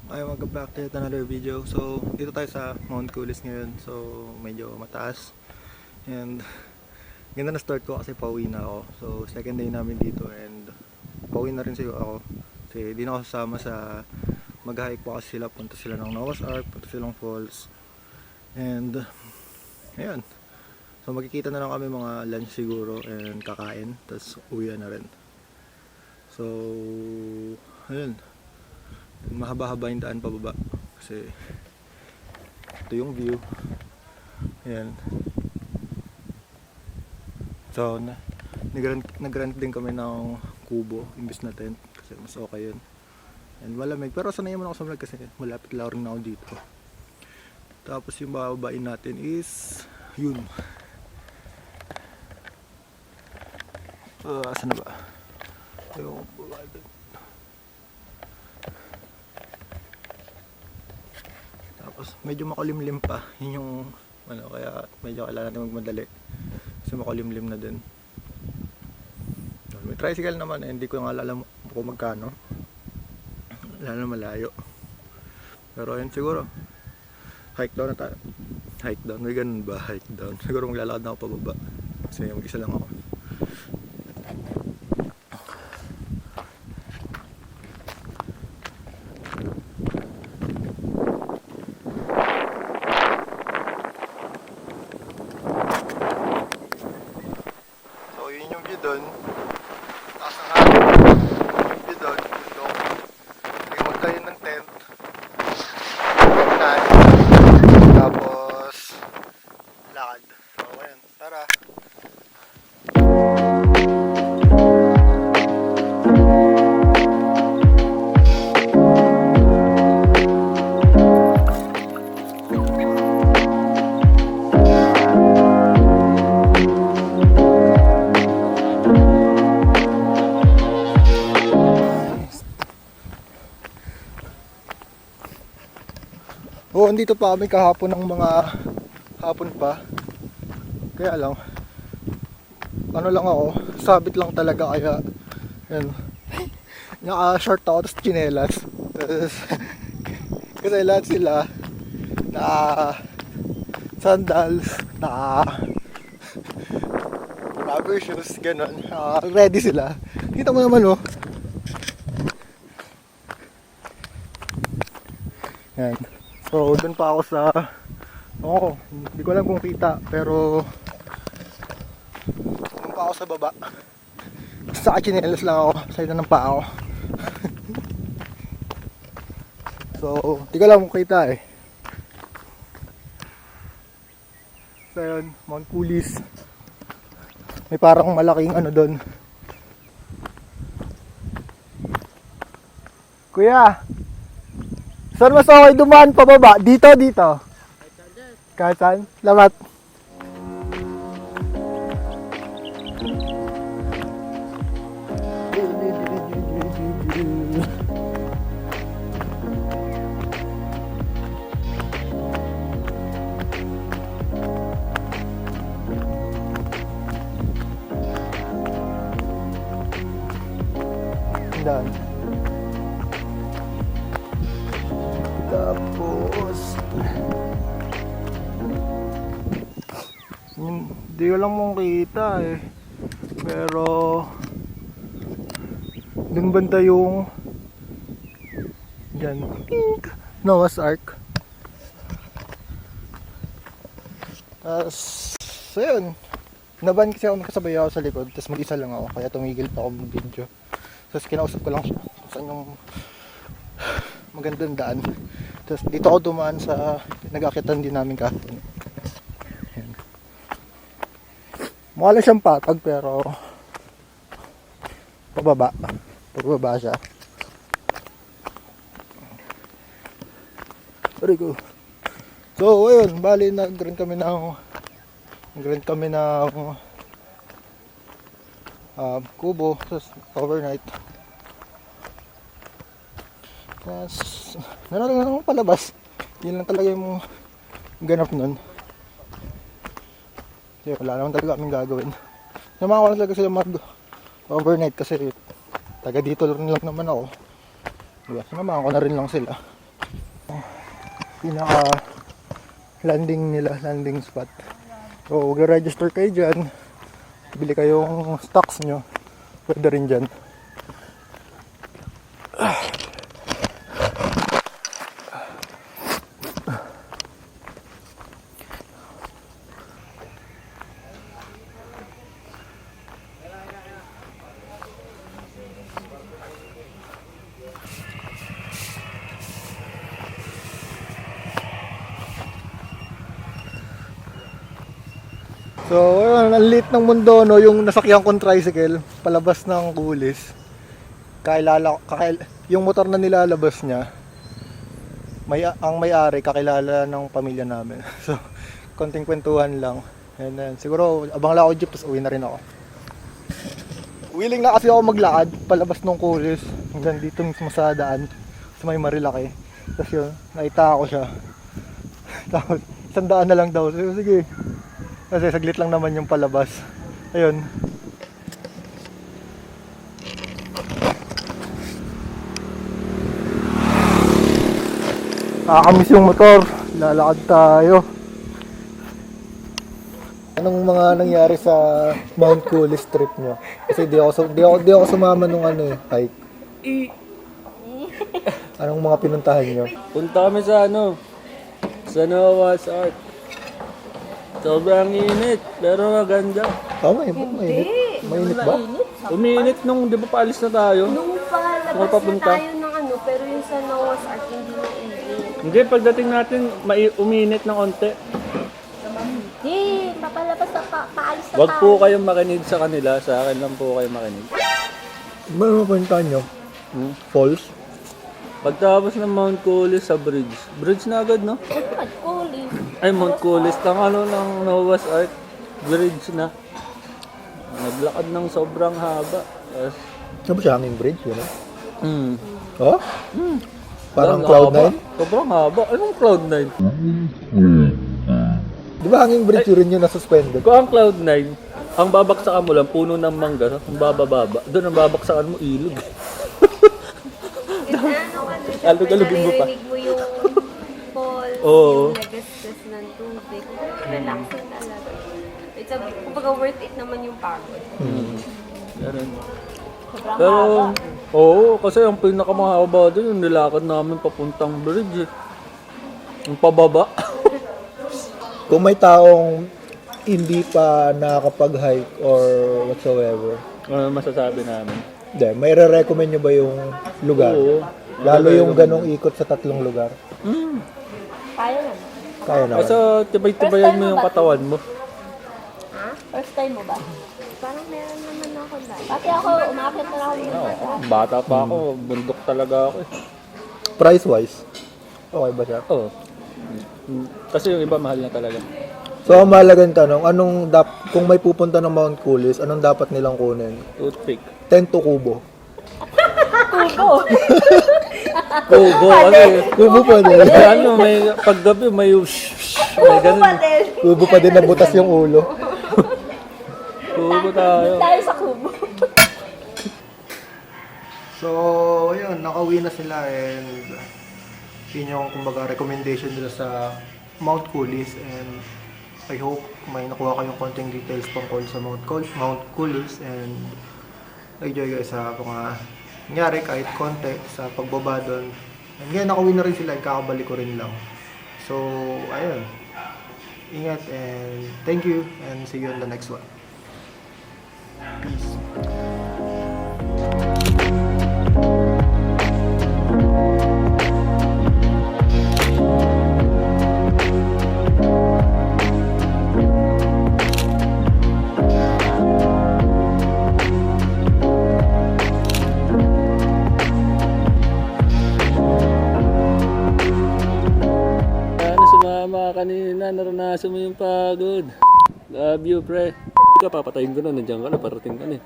Ay, welcome back to another video. So, dito tayo sa Mount Kulis ngayon. So, medyo mataas. And, ganda na start ko kasi pauwi na ako. So, second day namin dito and pauwi na rin ako. Kasi di na ako sasama sa mag-hike pa kasi sila. Punta sila ng Noah's Ark, punta silang falls. And, ayan. So, magkikita na lang kami mga lunch siguro and kakain. Tapos, uwi na rin. So, ayun. Mahaba-haba yung daan pababa kasi ito yung view. Ayan. So nag-rent din kami ng kubo imbis na tent kasi mas okay yun and malamig, pero sanay naman ako sa vlog kasi malapit lang rin ako dito. Tapos yung bababain natin is yun. Asan na ba? Yung tapos medyo makulimlim pa, yun yung kaya medyo kailangan natin magmadali kasi makulimlim na din. May tricycle naman hindi ko nga alam kung magkano, wala na malayo, pero yun siguro hike down na tayo. Hike down, may ganun ba? Hike down, siguro maglalakad na ako pababa kasi mag-isa lang ako. Doon taas ng hangin yun doon lagay magtayo ng tent tapos lakad. So ayan, tara. Oo, andito pa kami kahapon ng mga hapon pa. Kaya lang, ano lang ako, sabit lang talaga kaya, yan. Naka-short ako, tapos chinelas. Kasi lahat sila, sandals, rubber shoes, ganun. Ready sila. Kita mo naman oh. Yan. So, dun pa ako sa hindi ko alam kung kita, pero dun pa ako sa baba. Sa chinelas lang ako, sa ito ng paa ako. So, hindi ko alam kung kita eh. So, yun, Mount Kulis. May parang malaking ano dun. Kuya! Saan mas okay dumaan pababa? Dito, dito. Kahit saan? Salamat. Dan. Tapos hindi ko lang mong kita eh, pero dun banda yung dyan Noah's Ark. Tapos ayun, naban kasi ako, nakasabay ako sa likod tapos mag-isa lang ako kaya tumigil pa ako ng video. Tapos kinausap ko lang siya saan yung magandang daan. Tapos dito ako dumaan sa nag-akitan din namin kahapon. Ayan. Mukha lang siyang patag pero pababa siya. Sorry ko. So ayun, bali nag-rent kami ng kubo, tapos overnight. Tapos naroon akong palabas. Yun lang talaga yung ganap nun. Kasi wala naman talaga kaming gagawin. Naman ko lang talaga sila mag overnight kasi taga dito rin lang naman ako. Diba? Sinamahan ko na rin lang sila. pinaka landing nila, landing spot. So, mag-register kayo dyan. Bili kayong stocks nyo. Pwede rin dyan. So, ayun, ang lit ng mundo, no, yung nasakyan kong tricycle, palabas ng Kulis. Yung motor na nilalabas niya, ang may-ari, kakilala ng pamilya namin. So, konting kwentuhan lang. And then, siguro, abang lang ako jeep, tapos uwi na rin ako. Willing na kasi ako maglakad, palabas ng Kulis, hanggang dito mismo sa daan, sa may Marilaque. Tapos yun, nakita ko siya. Tapos, 100 na lang daw. So, sige. Kasi saglit lang naman yung palabas. Ayun. Nakakamiss yung motor. Lalakad tayo. Anong mga nangyari sa Mount Kulis trip nyo? Kasi di ako sumama nung hike. Anong mga pinuntahan nyo? Punta kami sa sa Noah's Ark. Sobrang init, pero maganda. Oh, mainit ba? Uminit nung, di ba paalis na tayo? Nung palabas na tayo ng pero yung sa Noah's Ark hindi na init. Hindi, pagdating natin, uminit ng onte. Hindi, papalabas na paalis na Wag tayo. po kayong makinig sa kanila, sa akin lang po kayo makinig. Ano mapuntahan nyo? Falls? Pagtapos ng Mount Kulis sa bridge. Bridge na agad, no? At Kulis. Ay, Mount Kulis. Ng Noah's Ark. Bridge na. Naglakad ng sobrang haba. Ano ba siya, hanging bridge? Yun, Oh? Parang Sobrang Cloud9? haba. Sobrang haba. Anong Cloud9? Di ba hanging bridge yun yung nasuspended? Kung ang Cloud9, ang babaksakan mo lang, puno ng mangga, ang bababa. Doon ang babaksakan mo, ilog. Alug-alugin mo pa. Naririnig mo yung falls, Oo. yung nagasgas ng tubig. Relaxing talaga. Kumbaga worth it naman yung pagod. Ganun. Sobrang Pero, haba. oo, kasi ang pinakamahaba doon, yung nilakad namin papuntang bridge eh. Yung pababa. Kung may taong hindi pa nakakapag-hike or whatsoever, Ano masasabi namin? may re-recommend nyo ba yung lugar? Oo. Lalo yung ganong ikot sa 3 lugar. Kaya naman. Kaya na. Kasi tibay-tibayan mo yung katawan mo. Ha? First time mo ba? Parang meron naman ako na. Pati ako, umakit na ako yung Bata pa ako, bundok talaga ako eh. Price-wise, okay ba siya? Oo. Kasi yung iba mahal na talaga. So, ang mahalagang tanong, kung may pupunta ng Mount Kulis, anong dapat nilang kunin? Toothpick. Tento kubo. Kubo. Kubo, ano eh. Kubo pa din. May paggabi, may may ganun. Kubo pa din na butas yung ulo. Kubo tayo. Tayo sa kubo. So, ayun, nakauwi na sila and yun yung kumbaga recommendation nila sa Mount Kulis and I hope may nakuha kayong konting details tungkol sa Mount Kulis and enjoy guys sa mga nangyari kahit konti sa pagbaba doon. And ngayon nakauwi na rin sila, kakabalik ko rin lang. So, ayun. Ingat and thank you and see you on the next one. Peace. Kanina, naranasan mo yung pagod. Love you, pre. Papatayin ko na, nandiyan ka na, parating ka na.